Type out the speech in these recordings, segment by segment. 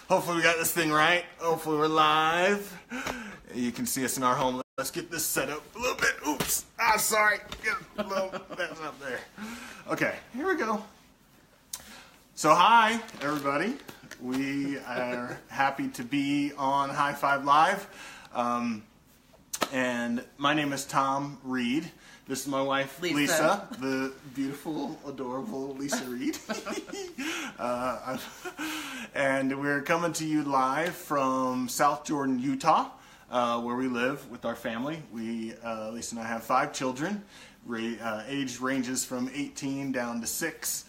Hopefully we got this thing right. Hopefully we're live. You can see us in our home. Let's get this set up a little bit. Oops. Sorry. Get a little mess up there. Okay, here we go. So hi, everybody. We are happy to be on High Five Live. And my name is Tom Reed. This is my wife, Lisa, the beautiful, adorable Lisa Reed. And we're coming to you live from South Jordan, Utah, where we live with our family. Lisa and I have 5 children. Age ranges from 18 down to 6.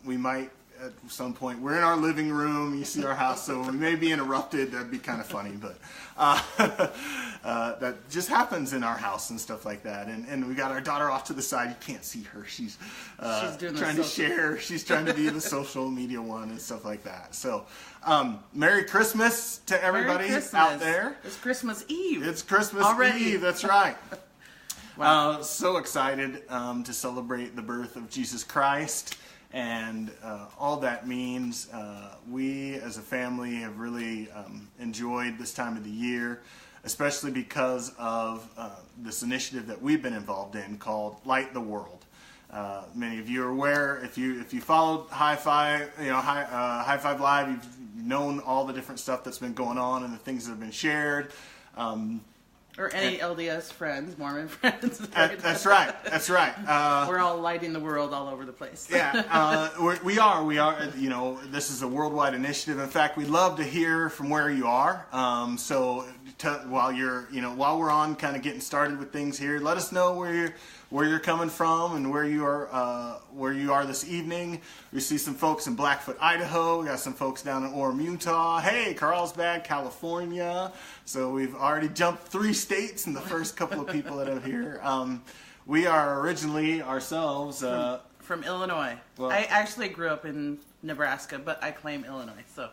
We might, at some point, we're in our living room. You see our house, so we may be interrupted. That'd be kind of funny, but that just happens in our house and stuff like that. And we got our daughter off to the side. You can't see her. She's trying to share. She's trying to be the social media one and stuff like that. So, Merry Christmas to everybody out there. It's Christmas Eve. It's Christmas Eve. That's right. Wow. So excited to celebrate the birth of Jesus Christ. And all that means, we as a family have really enjoyed this time of the year, especially because of this initiative that we've been involved in called Light the World. Many of you are aware, if you followed High Five, High Five Live, you've known all the different stuff that's been going on and the things that have been shared. Or any LDS friends, Mormon friends. That's right. That's right. We're all lighting the world all over the place. Yeah, we are. You know, this is a worldwide initiative. In fact, we'd love to hear from where you are. While we're on, kind of getting started with things here, let us know where you're coming from and where you are this evening. We see some folks in Blackfoot, Idaho. We got some folks down in Orem, Utah. Hey, Carlsbad, California. So we've already jumped 3 states in the first couple of people that are here. We are originally ourselves from Illinois. Well, I actually grew up in Nebraska, but I claim Illinois. So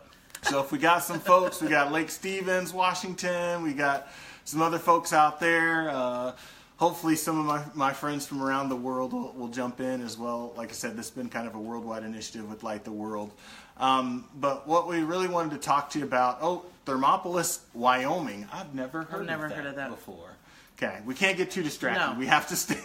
if we got some folks, we got Lake Stevens, Washington. We got some other folks out there. Hopefully some of my friends from around the world will jump in as well. Like I said, this has been kind of a worldwide initiative with Light the World. But what we really wanted to talk to you about, Thermopolis, Wyoming. I've never heard of that before. Okay, we can't get too distracted. No. We have to stay.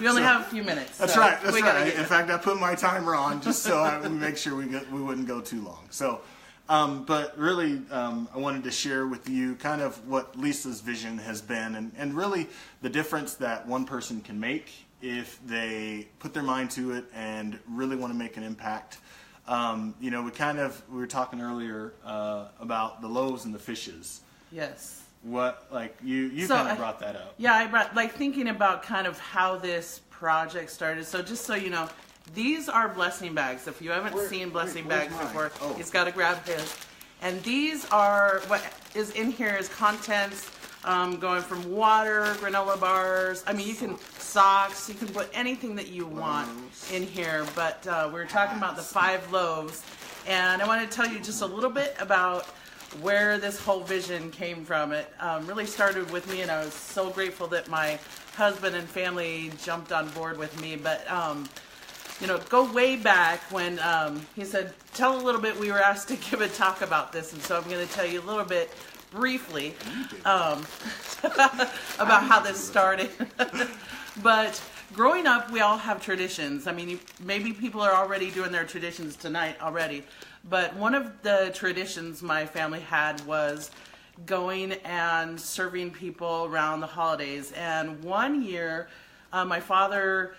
We only have a few minutes. That's right. That's right. In fact, I put my timer on just so we make sure we wouldn't go too long. So, but really, I wanted to share with you kind of what Lisa's vision has been, and really the difference that one person can make if they put their mind to it and really want to make an impact. We were talking earlier about the loaves and the fishes. Yes. What, like, you kind of brought that up. Yeah, I brought, thinking about kind of how this project started. So just so you know, these are blessing bags. If you haven't seen blessing bags before, he's got to grab his. And these are, what is in here is contents going from water, granola bars. I mean, you can, socks, you can put anything that you want in here. But we're talking about the 5 loaves. And I want to tell you just a little bit about where this whole vision came from. It really started with me, and I was so grateful that my husband and family jumped on board with me. But go way back when he said, tell a little bit, we were asked to give a talk about this, and so I'm going to tell you a little bit briefly about how this started. But growing up, we all have traditions. I mean, maybe people are already doing their traditions tonight already, but one of the traditions my family had was going and serving people around the holidays. And one year, my father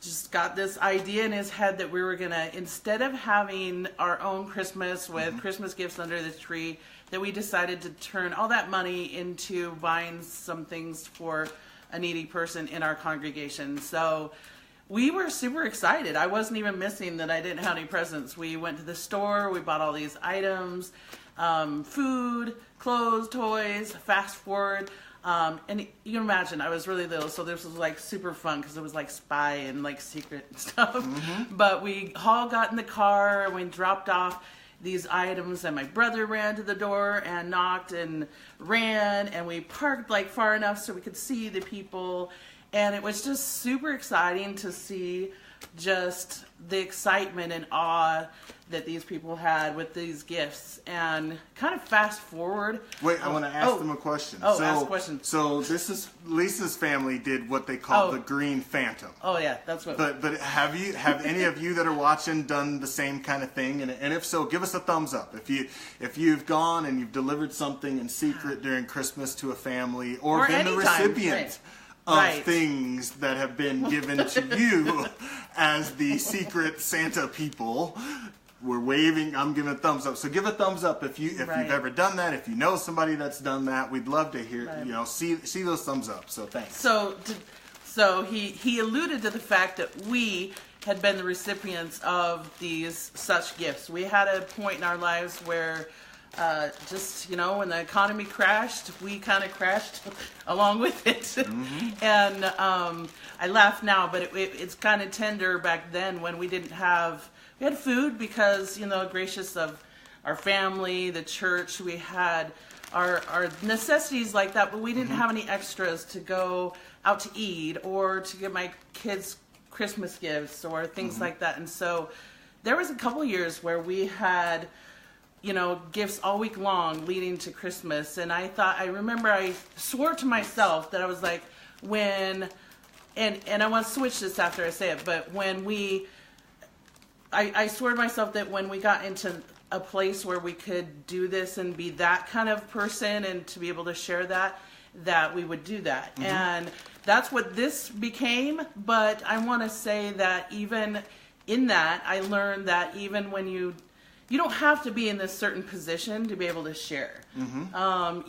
just got this idea in his head that we were going to, instead of having our own Christmas with Christmas gifts under the tree, that we decided to turn all that money into buying some things for a needy person in our congregation. So we were super excited. I wasn't even missing that I didn't have any presents. We went to the store, we bought all these items, food, clothes, toys, fast forward. And you can imagine, I was really little, so this was like super fun because it was like spy and like secret and stuff. But we all got in the car and we dropped off these items, and my brother ran to the door and knocked and ran, and we parked like far enough so we could see the people. And it was just super exciting to see just the excitement and awe that these people had with these gifts. And kind of fast forward. Wait, I want to ask them a question. Ask a question. So this is Lisa's family did what they call the Green Phantom. Oh yeah, that's what. But have any of you that are watching done the same kind of thing? And if so, give us a thumbs up. If you've gone and you've delivered something in secret during Christmas to a family, or been the recipient of things that have been given to you as the secret Santa people. We're waving. I'm giving a thumbs up. So give a thumbs up if you've ever done that. If you know somebody that's done that, we'd love to hear. See those thumbs up. So thanks. So he alluded to the fact that we had been the recipients of these such gifts. We had a point in our lives where when the economy crashed, we kind of crashed along with it. Mm-hmm. And I laugh now, but it's kind of tender back then when we didn't have. We had food because, gracious of our family, the church, we had our necessities like that, but we didn't have any extras to go out to eat or to get my kids Christmas gifts or things like that. And so there was a couple years where we had, gifts all week long leading to Christmas. And I remember I swore to myself that I was like, and I want to switch this after I say it, but I swore to myself that when we got into a place where we could do this and be that kind of person and to be able to share that we would do that. Mm-hmm. And that's what this became. But I want to say that even in that, I learned that even when you don't have to be in this certain position to be able to share. Mm-hmm.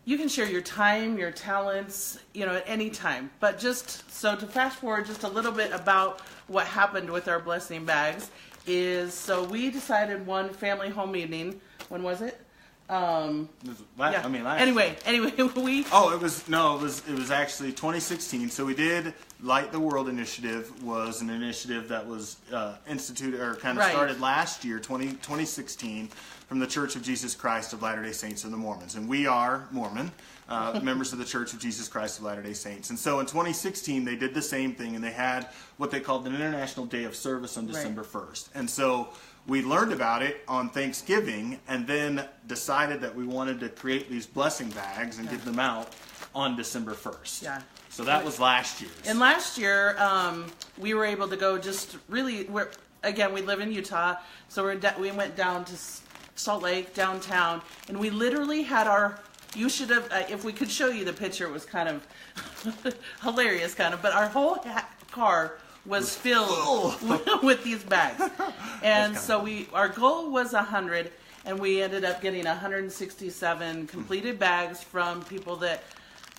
You can share your time, your talents, at any time. But just so to fast forward just a little bit about what happened with our blessing bags is, so we decided one family home evening. When was it? Last. Anyway, we. Oh, it was actually 2016. So we did Light the World initiative was an initiative that was instituted or kind of started last year, 2016, from the Church of Jesus Christ of Latter-day Saints and the Mormons, and we are Mormon. Members of the Church of Jesus Christ of Latter-day Saints. And so in 2016, they did the same thing, and they had what they called an International Day of Service on December 1st. And so we learned about it on Thanksgiving and then decided that we wanted to create these blessing bags and give them out on December 1st. Yeah. So that was last year's. And last year, we were able to go just really, we live in Utah, so we went down to Salt Lake, downtown, and we literally had you should have, if we could show you the picture, it was kind of hilarious, but our whole car was filled with these bags. And so our goal was 100, and we ended up getting 167 completed bags from people that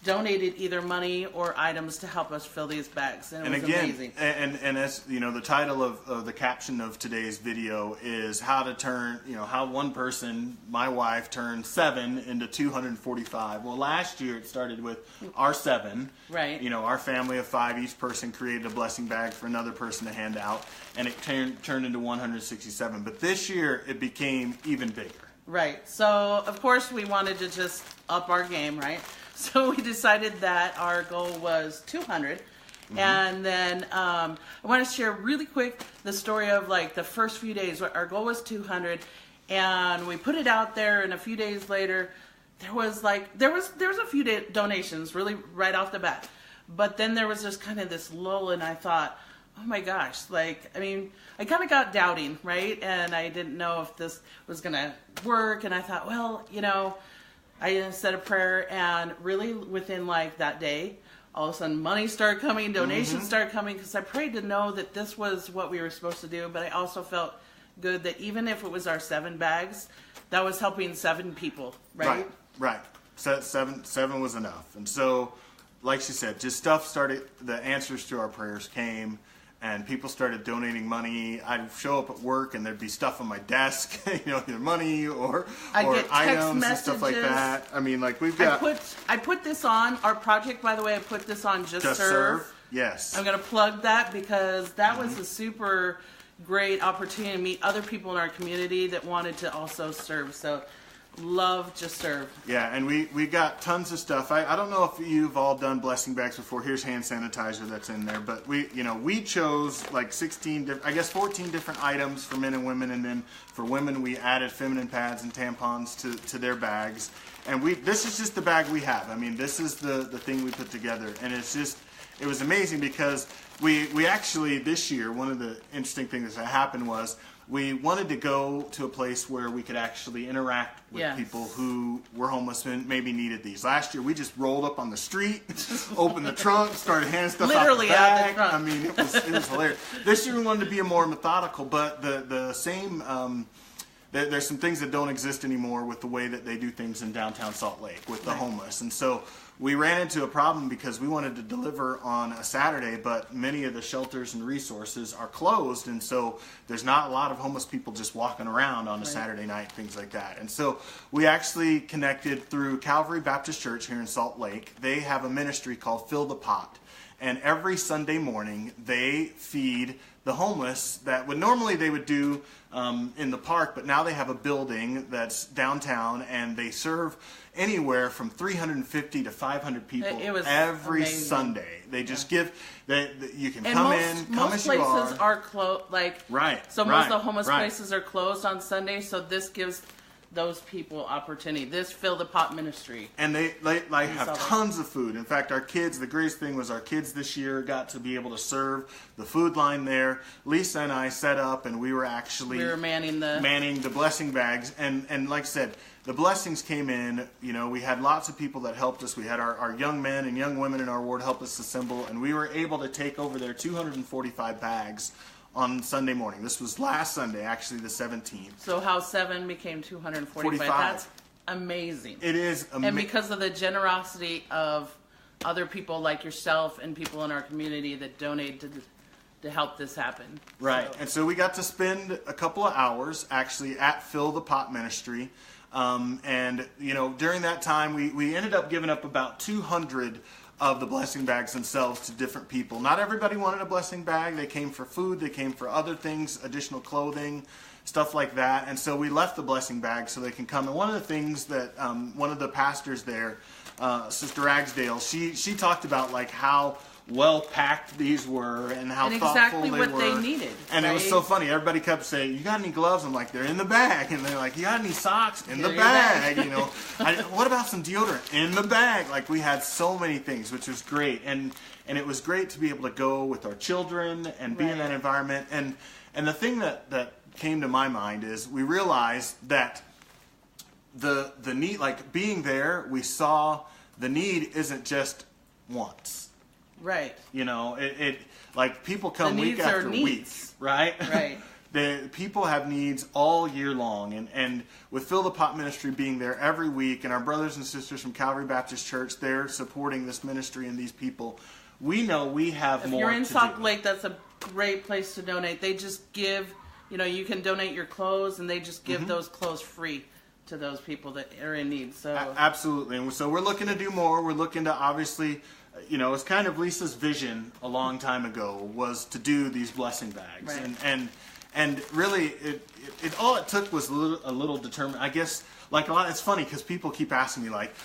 donated either money or items to help us fill these bags, and it was amazing. And as the title of the caption of today's video is how to turn, how one person, my wife, turned 7 into 245. Well, last year it started with our 7. Right. Our family of 5, each person created a blessing bag for another person to hand out, and it turned into 167. But this year it became even bigger. Right. So of course we wanted to just up our game, right? So we decided that our goal was 200. Mm-hmm. And then I want to share really quick the story of the first few days. Our goal was 200, and we put it out there, and a few days later there was a few donations really right off the bat. But then there was just kind of this lull, and I thought, oh my gosh, I kind of got doubting, right? And I didn't know if this was going to work, and I thought, well, I said a prayer, and really within that day, all of a sudden money started coming, donations started coming, because I prayed to know that this was what we were supposed to do. But I also felt good that even if it was our 7 bags, that was helping 7 people, right? Right. Seven was enough. And so, like she said, just stuff started, the answers to our prayers came, and people started donating money. I'd show up at work and there'd be stuff on my desk, either money or items and stuff like that. We've got. I put this on our project, by the way. I put this on Just Serve. Yes. I'm going to plug that because that was a super great opportunity to meet other people in our community that wanted to also serve. So love to serve. Yeah, and we got tons of stuff. I don't know if you've all done blessing bags before. Here's hand sanitizer that's in there, but we chose like 14 different items for men and women, and then for women we added feminine pads and tampons to their bags. And this is just the bag we have. I mean, this is the thing we put together, and it was amazing because we actually this year, one of the interesting things that happened was we wanted to go to a place where we could actually interact with people who were homeless and maybe needed these. Last year, we just rolled up on the street, opened the trunk, started handing stuff literally out the bag. Out the trunk. I mean, it was hilarious. This year, we wanted to be more methodical, but the same. There's some things that don't exist anymore with the way that they do things in downtown Salt Lake with the homeless, and so we ran into a problem because we wanted to deliver on a Saturday, but many of the shelters and resources are closed, and so there's not a lot of homeless people just walking around on a Saturday night, things like that. And so we actually connected through Calvary Baptist Church here in Salt Lake. They have a ministry called Fill the Pot, and every Sunday morning they feed the homeless that normally they would do in the park, but now they have a building that's downtown, and they serve anywhere from 350 to 500 people every amazing. Sunday. They just give, you can And come most, in, come most as you places are. closed. Right. So most of the homeless places are closed on Sunday. So this gives those people opportunity. This Fill the Pot ministry. And they have tons of food. In fact, our kids, the greatest thing was our kids this year got to be able to serve the food line there. Lisa and I set up, and we were manning the blessing bags. And like I said, the blessings came in. We had lots of people that helped us. We had our young men and young women in our ward help us assemble, and we were able to take over there 245 bags on Sunday morning. This was last Sunday, actually the 17th. So how 7 became 245. That's amazing. It is amazing. And because of the generosity of other people like yourself and people in our community that donate to help this happen. Right. And so we got to spend a couple of hours actually at Fill the Pot Ministry. And during that time, we ended up giving up about 200 of the blessing bags themselves to different people. Not everybody wanted a blessing bag. They came for food. They came for other things, additional clothing, stuff like that. And so we left the blessing bag so they can come. And one of the things that one of the pastors there, Sister Ragsdale, she talked about like how well packed these were and how thoughtful exactly they what were. they needed. And right? It was so funny. Everybody kept saying, "You got any gloves?" I'm like, "They're in the bag." And they're like, "You got any socks?" "In the bag." What about some deodorant? "In the bag." Like, we had so many things, which was great. And it was great to be able to go with our children and be in that environment. And the thing that came to my mind is we realized that the need, like being there, we saw the need isn't just once. Right. It like people come week after week, right? Right. The people have needs all year long, and with Fill the Pot Ministry being there every week, and our brothers and sisters from Calvary Baptist Church, they're supporting this ministry and these people. We know we have more to do. If you're in Salt Lake, that's a great place to donate. They just give, you can donate your clothes, and they just give those clothes free to those people that are in need. So absolutely, and so we're looking to do more. We're looking to obviously. It's kind of Lisa's vision a long time ago was to do these blessing bags, right. and really it all it took was a little determined. I guess like a lot. It's funny because people keep asking me like,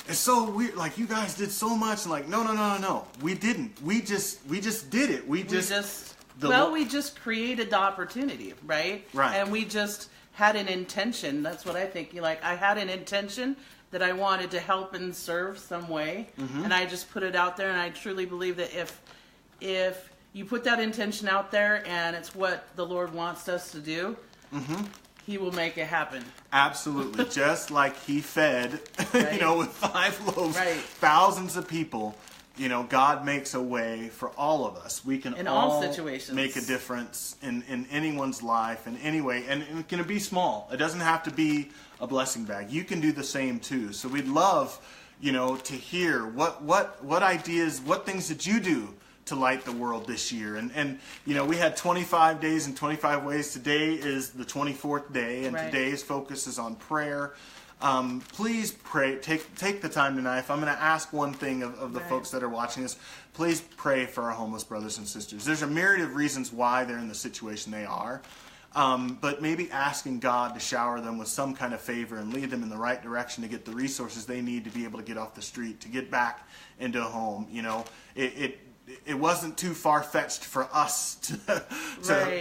it's so weird. Like you guys did so much, and like no, we didn't. We just did it. We just created the opportunity, right? Right. And we just had an intention. That's what I think. I had an intention that I wanted to help and serve some way, and I just put it out there. And I truly believe that if you put that intention out there and it's what the Lord wants us to do, He will make it happen. Absolutely, just like He fed, with 5 loaves, thousands of people. God makes a way for all of us. We can in all situations make a difference in anyone's life in any way, and it can be small. It doesn't have to be a blessing bag. You can do the same too. So we'd love, to hear what ideas, what things did you do to light the world this year? And we had 25 days and 25 ways. Today is the 24th day, and today's focus is on prayer. Please pray. Take the time tonight. If I'm going to ask one thing of the folks that are watching this, please pray for our homeless brothers and sisters. There's a myriad of reasons why they're in the situation they are. but maybe asking God to shower them with some kind of favor and lead them in the right direction to get the resources they need to be able to get off the street, to get back into a home. You know, it wasn't too far-fetched for us to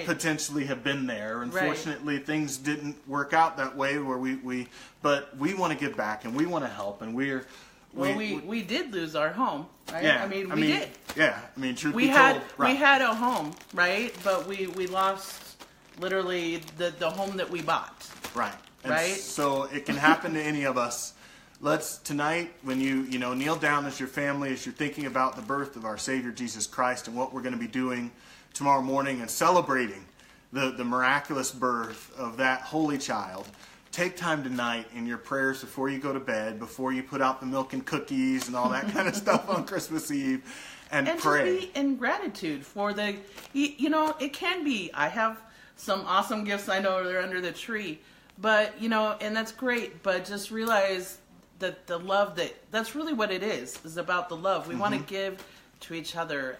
potentially have been there. Unfortunately, things didn't work out that way where but we want to give back and we want to help, and we did lose our home, right? Yeah, we did. Yeah, I mean, truth be told, we had a home, right? But we lost literally the home that we bought. Right. And right. So it can happen to any of us. Let's tonight, when you kneel down as your family, as you're thinking about the birth of our Savior Jesus Christ and what we're going to be doing tomorrow morning and celebrating the miraculous birth of that holy child. Take time tonight in your prayers before you go to bed, before you put out the milk and cookies and all that kind of stuff on Christmas Eve, and pray. And just be in gratitude for it can be, I have some awesome gifts, I know they're under the tree, but, and that's great, but just realize that the love, that's really what it is about the love. We want to give to each other.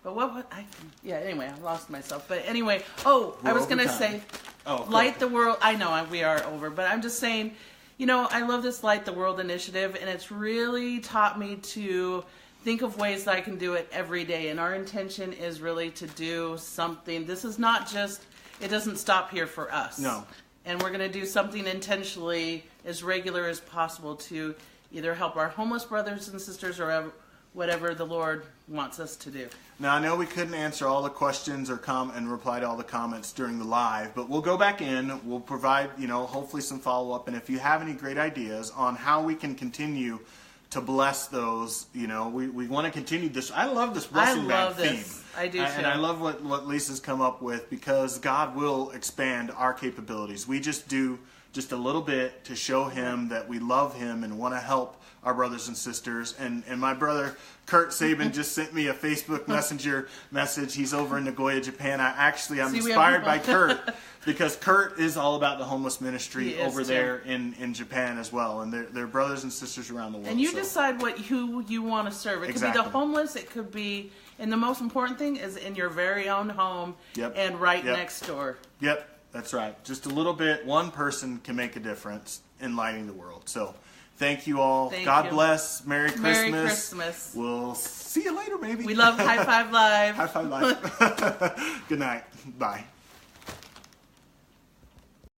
But anyway, I lost myself. But anyway, I was going to say, light the world. I know we are over, but I'm just saying, I love this Light the World initiative, and it's really taught me to think of ways that I can do it every day. And our intention is really to do something. This is not just, it doesn't stop here for us. No. And we're going to do something intentionally as regular as possible to either help our homeless brothers and sisters or whatever the Lord wants us to do. Now, I know we couldn't answer all the questions or and reply to all the comments during the live, but we'll go back in. We'll provide, hopefully some follow-up. And if you have any great ideas on how we can continue to bless those, we want to continue this. I love this blessing bag theme. I do too. And I love what Lisa's come up with, because God will expand our capabilities. We just do just a little bit to show Him that we love Him and want to help our brothers and sisters. And my brother Kurt Sabin just sent me a Facebook Messenger message. He's over in Nagoya, Japan. I'm inspired by Kurt, because Kurt is all about the homeless ministry over there in Japan as well. And they're brothers and sisters around the world. And you decide who you want to serve. It could be the homeless. It could be, and the most important thing is in your very own home and next door. Yep, that's right. Just a little bit. One person can make a difference in lighting the world. So thank you all. God bless. Merry Christmas. Merry Christmas. We'll see you later, maybe. We love High Five Live. High Five Live. Good night. Bye.